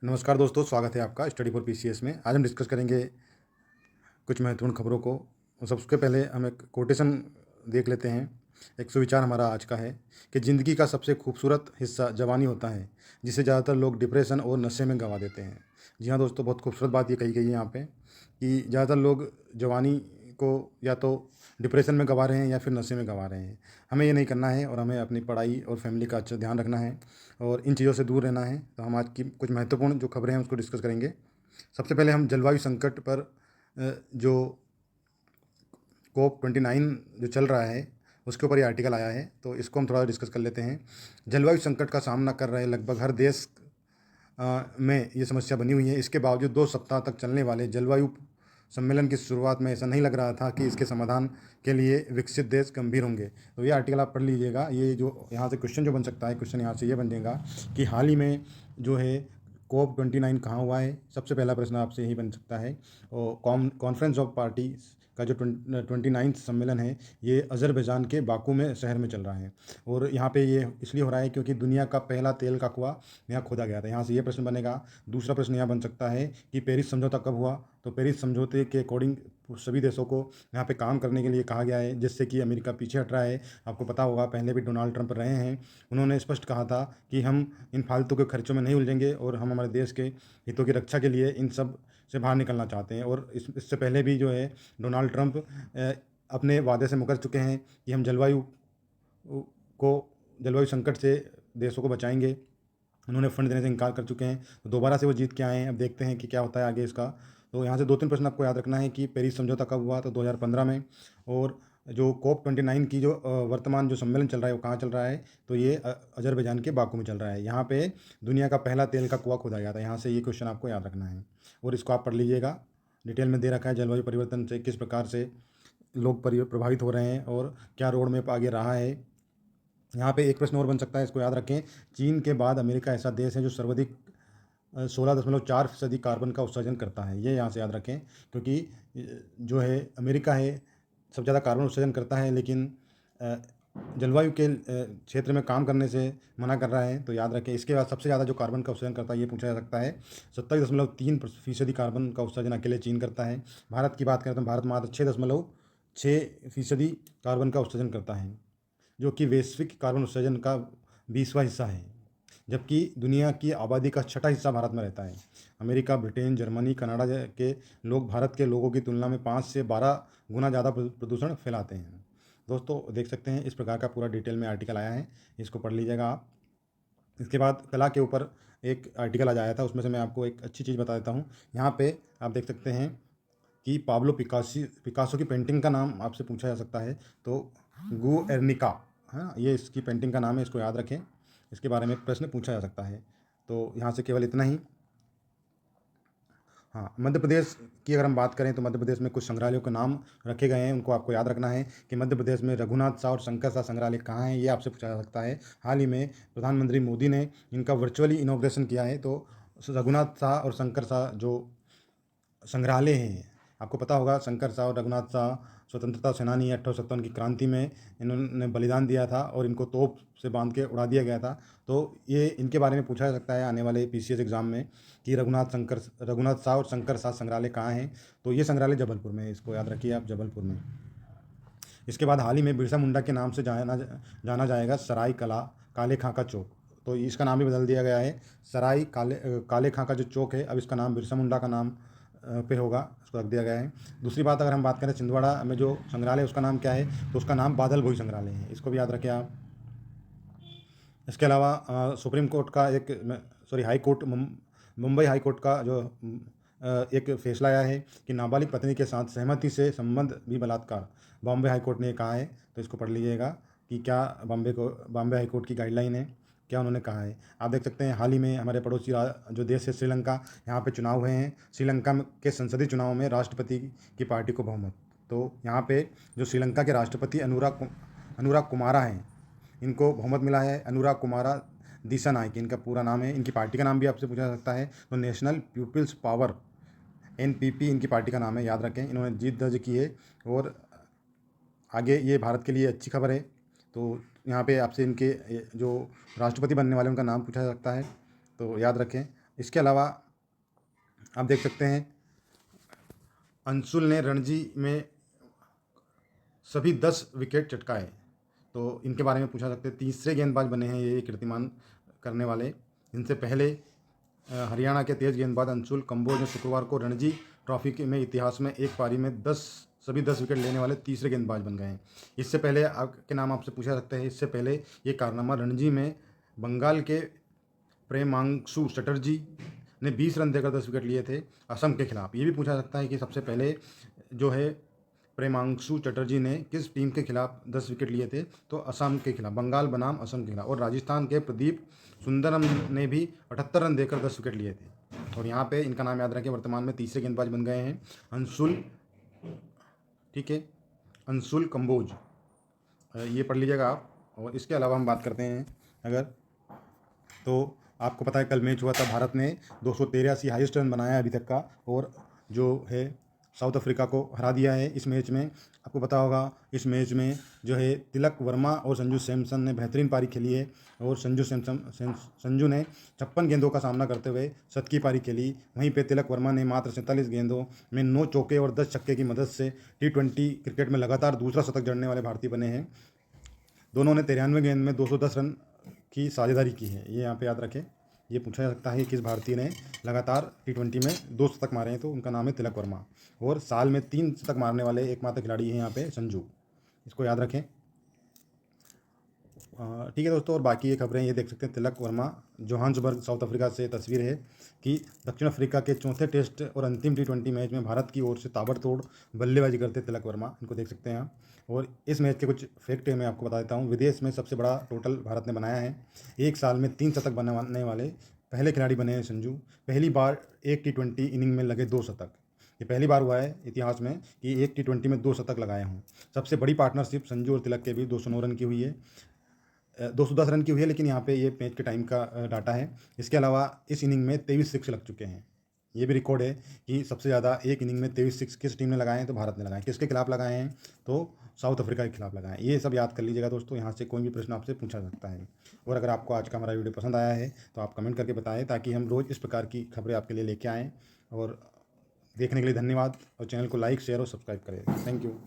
नमस्कार दोस्तों, स्वागत है आपका स्टडी फॉर पीसीएस में। आज हम डिस्कस करेंगे कुछ महत्वपूर्ण खबरों को। और सबसे पहले हम एक कोटेशन देख लेते हैं। एक सुविचार हमारा आज का है कि ज़िंदगी का सबसे खूबसूरत हिस्सा जवानी होता है, जिसे ज़्यादातर लोग डिप्रेशन और नशे में गंवा देते हैं। जी हाँ दोस्तों, बहुत खूबसूरत बात ये कही गई है यहाँ पे कि ज़्यादातर लोग जवानी को या तो डिप्रेशन में गंवा रहे हैं या फिर नशे में गंवा रहे हैं। हमें ये नहीं करना है और हमें अपनी पढ़ाई और फैमिली का अच्छा ध्यान रखना है और इन चीज़ों से दूर रहना है। तो हम आज की कुछ महत्वपूर्ण जो खबरें हैं उसको डिस्कस करेंगे। सबसे पहले हम जलवायु संकट पर जो COP29 जो चल रहा है उसके ऊपर ये आर्टिकल आया है, तो इसको हम थोड़ा डिस्कस कर लेते हैं। जलवायु संकट का सामना कर रहे लगभग हर देश में ये समस्या बनी हुई है। इसके बावजूद 2 सप्ताह तक चलने वाले जलवायु सम्मेलन की शुरुआत में ऐसा नहीं लग रहा था कि इसके समाधान के लिए विकसित देश गंभीर होंगे। तो ये आर्टिकल आप पढ़ लीजिएगा। ये जो यहाँ से क्वेश्चन जो बन सकता है, क्वेश्चन यहाँ से ये बनेगा कि हाल ही में जो है COP29 कहाँ हुआ है। सबसे पहला प्रश्न आपसे यही बन सकता है। और कॉन्फ्रेंस ऑफ पार्टीज का जो 29वां सम्मेलन है, ये अज़रबैजान के बाकू में शहर में चल रहा है। और यहाँ पे ये इसलिए हो रहा है क्योंकि दुनिया का पहला तेल का कुआं यहाँ खोदा गया था। यहाँ से ये प्रश्न बनेगा। दूसरा प्रश्न यहाँ बन सकता है कि पेरिस समझौता कब हुआ। तो पेरिस समझौते के अकॉर्डिंग सभी देशों को यहाँ पे काम करने के लिए कहा गया है, जिससे कि अमेरिका पीछे हट रहा है। आपको पता होगा, पहले भी डोनाल्ड ट्रंप रहे हैं, उन्होंने स्पष्ट कहा था कि हम इन फालतू के खर्चों में नहीं उलझेंगे और हम हमारे देश के हितों की रक्षा के लिए इन सब से बाहर निकलना चाहते हैं। और इससे पहले भी जो है डोनाल्ड ट्रंप अपने वादे से मुकर चुके हैं कि हम जलवायु संकट से देशों को बचाएंगे। उन्होंने फंड देने से इनकार कर चुके हैं, तो दोबारा से वो जीत के आए हैं। अब देखते हैं कि क्या होता है आगे इसका। तो यहाँ से 2-3 प्रश्न आपको याद रखना है कि पेरिस समझौता कब हुआ, तो 2015 में। और जो COP29 की जो वर्तमान जो सम्मेलन चल रहा है वो कहाँ चल रहा है, तो ये अजरबैजान के बाकू में चल रहा है। यहाँ पे दुनिया का पहला तेल का कुआं खोदा गया था। यहाँ से ये क्वेश्चन आपको याद रखना है और इसको आप पढ़ लीजिएगा। डिटेल में दे रखा है जलवायु परिवर्तन से किस प्रकार से लोग प्रभावित हो रहे हैं और क्या रोड मैप आगे रहा है। यहाँ पे एक प्रश्न और बन सकता है, इसको याद रखें। चीन के बाद अमेरिका ऐसा देश है जो सर्वाधिक 16.4% कार्बन का उत्सर्जन करता है। ये यहाँ से याद रखें, क्योंकि जो है अमेरिका है सबसे ज़्यादा कार्बन उत्सर्जन करता है, लेकिन जलवायु के क्षेत्र में काम करने से मना कर रहा है। तो याद रखें। इसके बाद सबसे ज़्यादा जो कार्बन का उत्सर्जन करता है ये पूछा जा सकता है। 27.3% कार्बन का उत्सर्जन अकेले चीन करता है। भारत की बात करें तो भारत मात्र 6.6% कार्बन का उत्सर्जन करता है, जो कि वैश्विक कार्बन उत्सर्जन का 20वां हिस्सा है। जबकि दुनिया की आबादी का 6ठा हिस्सा भारत में रहता है। अमेरिका, ब्रिटेन, जर्मनी, कनाडा के लोग भारत के लोगों की तुलना में 5 से 12 गुना ज़्यादा प्रदूषण फैलाते हैं। दोस्तों देख सकते हैं इस प्रकार का पूरा डिटेल में आर्टिकल आया है, इसको पढ़ लीजिएगा आप। इसके बाद कला के ऊपर एक आर्टिकल आज आया था, उसमें से मैं आपको एक अच्छी चीज़ बता देता हूँ। यहाँ पे आप देख सकते हैं कि पाब्लो पिकासो की पेंटिंग का नाम आपसे पूछा जा सकता है। तो गुएर्निका, हाँ, ये इसकी पेंटिंग का नाम है, इसको याद रखें। इसके बारे में प्रश्न पूछा जा सकता है। तो यहाँ से केवल इतना ही। हाँ, मध्य प्रदेश की अगर हम बात करें तो मध्य प्रदेश में कुछ संग्रहालयों के नाम रखे गए हैं, उनको आपको याद रखना है कि मध्य प्रदेश में रघुनाथ शाह और शंकर शाह संग्रहालय कहाँ हैं, ये आपसे पूछा जा सकता है। हाल ही में प्रधानमंत्री मोदी ने इनका वर्चुअली इनॉग्रेशन किया है। तो रघुनाथ शाह और शंकर शाह जो संग्रहालय हैं, आपको पता होगा शंकर शाह और रघुनाथ शाह स्वतंत्रता सेनानी 1857 की क्रांति में इन्होंने बलिदान दिया था और इनको तोप से बांध के उड़ा दिया गया था। तो ये इनके बारे में पूछा जा सकता है आने वाले पीसीएस एग्जाम में कि रघुनाथ शाह और शंकर शाह संग्रहालय कहाँ हैं। तो ये संग्रहालय जबलपुर में है, इसको याद रखिए आप, जबलपुर में। इसके बाद हाल ही में बिरसा मुंडा के नाम से जाना जाएगा सराय काले खां का चौक। तो इसका नाम भी बदल दिया गया है। काले खां का जो चौक है, अब इसका नाम बिरसा मुंडा का नाम पे होगा, उसको रख दिया गया है। दूसरी बात, अगर हम बात करें छिंदवाड़ा में जो संग्रहालय है उसका नाम क्या है, तो उसका नाम बादल भोई संग्रहालय है, इसको भी याद रखें आप। इसके अलावा सुप्रीम कोर्ट का मुंबई हाई कोर्ट का जो एक फैसला आया है कि नाबालिग पत्नी के साथ सहमति से संबंध भी बलात्कार, बॉम्बे हाई कोर्ट ने कहा है। तो इसको पढ़ लीजिएगा कि क्या बॉम्बे हाई कोर्ट की गाइडलाइन है, क्या उन्होंने कहा है। आप देख सकते हैं हाल ही में हमारे पड़ोसी जो देश है श्रीलंका, यहाँ पे चुनाव हुए हैं। श्रीलंका के संसदीय चुनाव में राष्ट्रपति की पार्टी को बहुमत। तो यहाँ पे जो श्रीलंका के राष्ट्रपति अनुराग कुमारा हैं, इनको बहुमत मिला है। अनुराग कुमारा दिसानायके इनका पूरा नाम है। इनकी पार्टी का नाम भी आपसे पूछा जा सकता है, तो नेशनल पीपुल्स पावर NPP इनकी पार्टी का नाम है, याद रखें। इन्होंने जीत दर्ज की है और आगे ये भारत के लिए अच्छी खबर है। तो यहाँ पे आपसे इनके जो राष्ट्रपति बनने वाले उनका नाम पूछा जा सकता है, तो याद रखें। इसके अलावा आप देख सकते हैं अंशुल ने रणजी में सभी 10 विकेट चटकाए, तो इनके बारे में पूछा सकते हैं। तीसरे गेंदबाज बने हैं ये कीर्तिमान करने वाले। इनसे पहले हरियाणा के तेज गेंदबाज अंशुल कंबोज ने शुक्रवार को रणजी ट्रॉफी के में इतिहास में एक पारी में सभी 10 विकेट लेने वाले तीसरे गेंदबाज बन गए हैं। इससे पहले आपके नाम आपसे पूछा सकते हैं, इससे पहले ये कारनामा रणजी में बंगाल के प्रेमांशु चटर्जी ने 20 रन देकर 10 विकेट लिए थे असम के खिलाफ। ये भी पूछा सकता है कि सबसे पहले जो है प्रेमांशु चटर्जी ने किस टीम के खिलाफ 10 विकेट लिए थे, तो असम के खिलाफ, बंगाल बनाम असम के खिलाफ। और राजस्थान के प्रदीप सुंदरम ने भी 78 रन देकर 10 विकेट लिए थे। और यहाँ पे इनका नाम याद रखें, वर्तमान में तीसरे गेंदबाज बन गए हैं अंशुल, ठीक है, अंशुल कंबोज, ये पढ़ लीजिएगा आप। और इसके अलावा हम बात करते हैं अगर, तो आपको पता है कल मैच हुआ था, भारत ने 283 हाईएस्ट रन बनाया अभी तक का, और जो है साउथ अफ्रीका को हरा दिया है इस मैच में। आपको पता होगा इस मैच में जो है तिलक वर्मा और संजू सैमसन ने बेहतरीन पारी खेली है, और संजू ने 56 गेंदों का सामना करते हुए 7 की पारी खेली। वहीं पे तिलक वर्मा ने मात्र 47 गेंदों में 9 चौके और 10 छक्के की मदद से T20 क्रिकेट में लगातार दूसरा शतक जड़ने वाले भारतीय बने हैं। दोनों ने 93 गेंद में 210 रन की साझेदारी की है, ये यहाँ पे याद रखें। ये पूछा जा सकता है किस भारतीय ने लगातार T20 में 2 शतक मारे हैं, तो उनका नाम है तिलक वर्मा। और साल में 3 शतक मारने वाले एकमात्र खिलाड़ी हैं यहाँ पे संजू, इसको याद रखें। ठीक है दोस्तों, और बाकी ये खबरें ये देख सकते हैं। Tilak Varma, Johannesburg south Africa से तस्वीर है कि दक्षिण अफ्रीका के चौथे टेस्ट और अंतिम T20 मैच में भारत की ओर से ताबड़तोड़ बल्लेबाजी करते तिलक वर्मा, इनको देख सकते हैं आप। और इस मैच के कुछ फैक्ट मैं आपको बता देता हूँ। विदेश में सबसे बड़ा टोटल भारत ने बनाया है, एक साल में 3 शतक बनाने वाले पहले खिलाड़ी बने हैं संजू। पहली बार एक T20 इनिंग में लगे 2 शतक, ये पहली बार हुआ है इतिहास में कि एक T20 में 2 शतक लगाए हों। सबसे बड़ी पार्टनरशिप संजू और तिलक के बीच 209 रन की हुई है, 210 रन की हुई है, लेकिन यहाँ पे ये मैच के टाइम का डाटा है। इसके अलावा इस इनिंग में 23 सिक्स लग चुके हैं। ये भी रिकॉर्ड है कि सबसे ज़्यादा एक इनिंग में 23 सिक्स किस टीम ने लगाए हैं, तो भारत ने लगाए। किसके खिलाफ लगाए हैं, तो साउथ अफ्रीका के खिलाफ लगाए हैं। ये सब याद कर लीजिएगा दोस्तों, यहाँ से कोई भी प्रश्न आपसे पूछा जा सकता है। और अगर आपको आज का हमारा वीडियो पसंद आया है तो आप कमेंट करके बताएं, ताकि हम रोज़ इस प्रकार की खबरें आपके लिए लेके आएँ। और देखने के लिए धन्यवाद, और चैनल को लाइक, शेयर और सब्सक्राइब करें। Thank you.